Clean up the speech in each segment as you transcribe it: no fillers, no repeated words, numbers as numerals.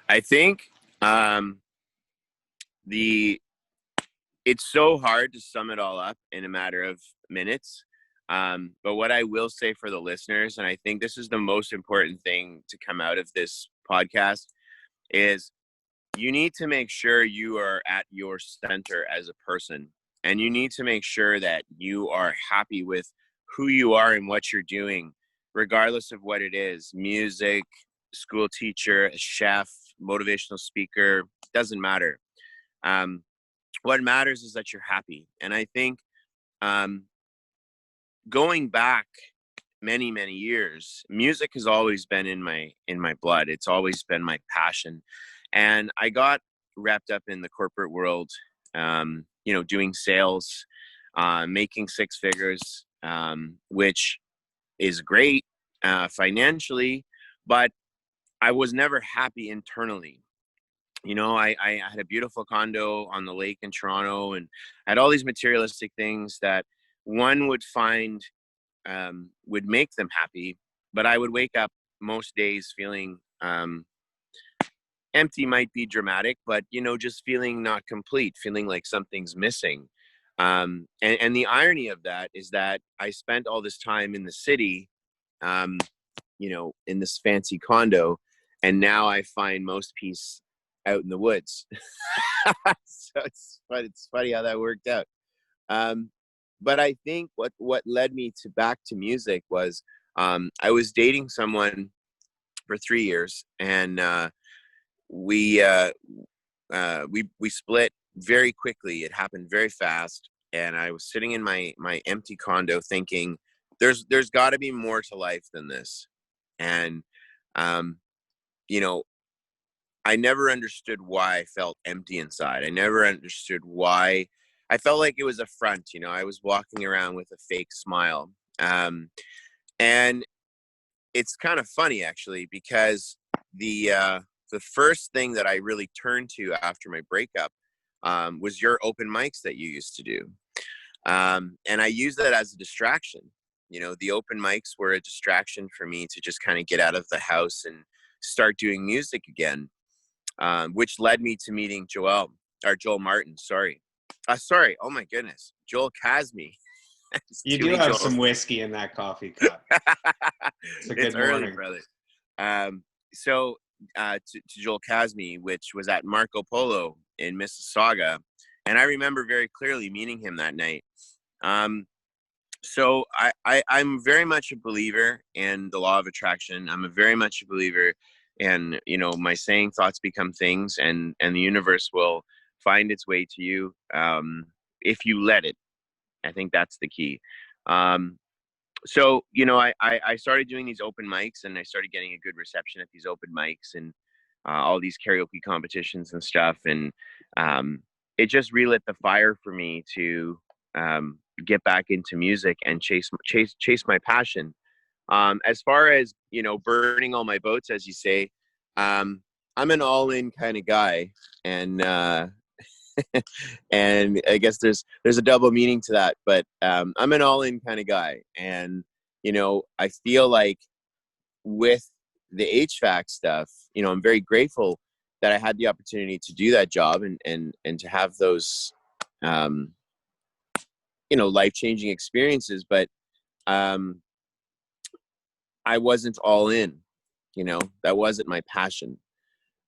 I think um, the it's so hard to sum it all up in a matter of minutes. But what I will say for the listeners, and I think this is the most important thing to come out of this podcast, is you need to make sure you are at your center as a person. And you need to make sure that you are happy with who you are and what you're doing, regardless of what it is: music, school teacher, a chef, motivational speaker, doesn't matter. Um, what matters is that you're happy. And I think um, going back many years, music has always been in my blood. It's always been my passion, and I got wrapped up in the corporate world, doing sales, making six figures, which is great financially, but I was never happy internally. I had a beautiful condo on the lake in Toronto, and I had all these materialistic things that one would find would make them happy, but I would wake up most days feeling empty. Might be dramatic, but just feeling not complete, feeling like something's missing. And the irony of that is that I spent all this time in the city, um, in this fancy condo, and now I find most peace out in the woods. So it's funny how that worked out. Um, but I think what led me to back to music was I was dating someone for 3 years, and we we split very quickly. It happened very fast, and I was sitting in my empty condo thinking, there's got to be more to life than this. And um, you know, I never understood why I felt empty inside. I never understood why I felt like it was a front. I was walking around with a fake smile. And it's kind of funny actually, because the first thing that I really turned to after my breakup was your open mics that you used to do. And I used that as a distraction. The open mics were a distraction for me to just kind of get out of the house and start doing music again, which led me to meeting Joel Martin. Sorry. Oh my goodness. Joel Casmy. It's You too do many have Joels. some whiskey in that coffee cup. It's a It's good early, morning. brother. So to Joel Casmy, which was at Marco Polo in Mississauga. And I remember very clearly meeting him that night. So I'm very much a believer in the law of attraction. I'm a very much a believer in, my saying thoughts become things, and the universe will find its way to you if you let it. I think that's the key. Um, I started doing these open mics, and I started getting a good reception at these open mics, and all these karaoke competitions and stuff. And it just relit the fire for me to get back into music and chase my passion. As far as, burning all my boats, as you say, um, I'm an all in kind of guy. And, and I guess there's a double meaning to that, but I'm an all in kind of guy. And, I feel like with the HVAC stuff, I'm very grateful that I had the opportunity to do that job, and to have those, um, life-changing experiences. But um, I wasn't all in. That wasn't my passion.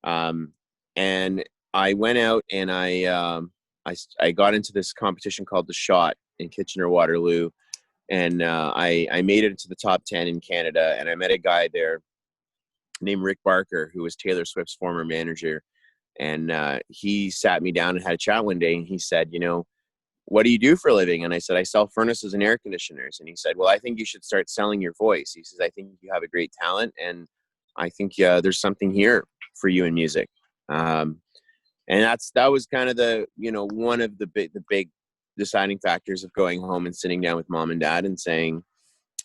And I went out, and I got into this competition called The Shot in Kitchener-Waterloo, and I made it into the top 10 in Canada. And I met a guy there named Rick Barker, who was Taylor Swift's former manager. And he sat me down and had a chat one day, and he said, what do you do for a living? And I said, I sell furnaces and air conditioners. And he said, well, I think you should start selling your voice. He says, I think you have a great talent, and I think there's something here for you in music. And that was kind of the, one of the big deciding factors of going home and sitting down with mom and dad and saying,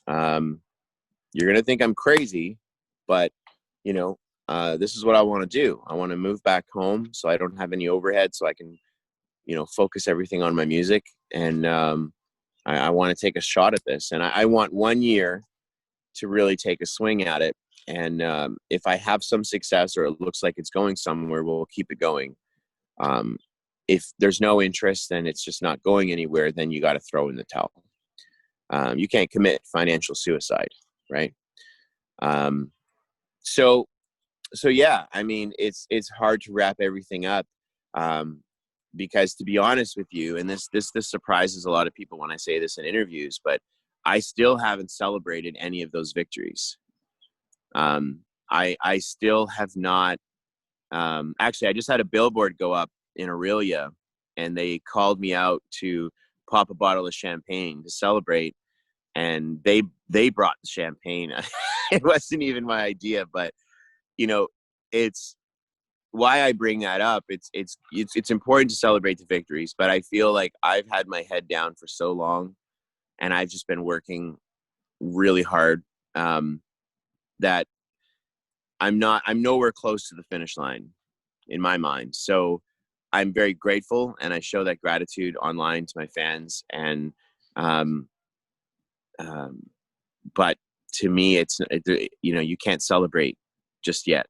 you're going to think I'm crazy, but this is what I want to do. I want to move back home so I don't have any overhead, so I can, focus everything on my music. And I want to take a shot at this. And I want 1 year to really take a swing at it. And if I have some success or it looks like it's going somewhere, we'll keep it going. If there's no interest and it's just not going anywhere, then you got to throw in the towel. You can't commit financial suicide, right? So yeah, I mean, it's hard to wrap everything up, because to be honest with you, and this surprises a lot of people when I say this in interviews, but I still haven't celebrated any of those victories. I still have not. Actually, I just had a billboard go up in Aurelia, and they called me out to pop a bottle of champagne to celebrate, and they brought the champagne. It wasn't even my idea, but you know, it's why I bring that up. It's important to celebrate the victories, but I feel like I've had my head down for so long, and I've just been working really hard, that I'm nowhere close to the finish line in my mind. So I'm very grateful, and I show that gratitude online to my fans. And um, but to me, you can't celebrate just yet.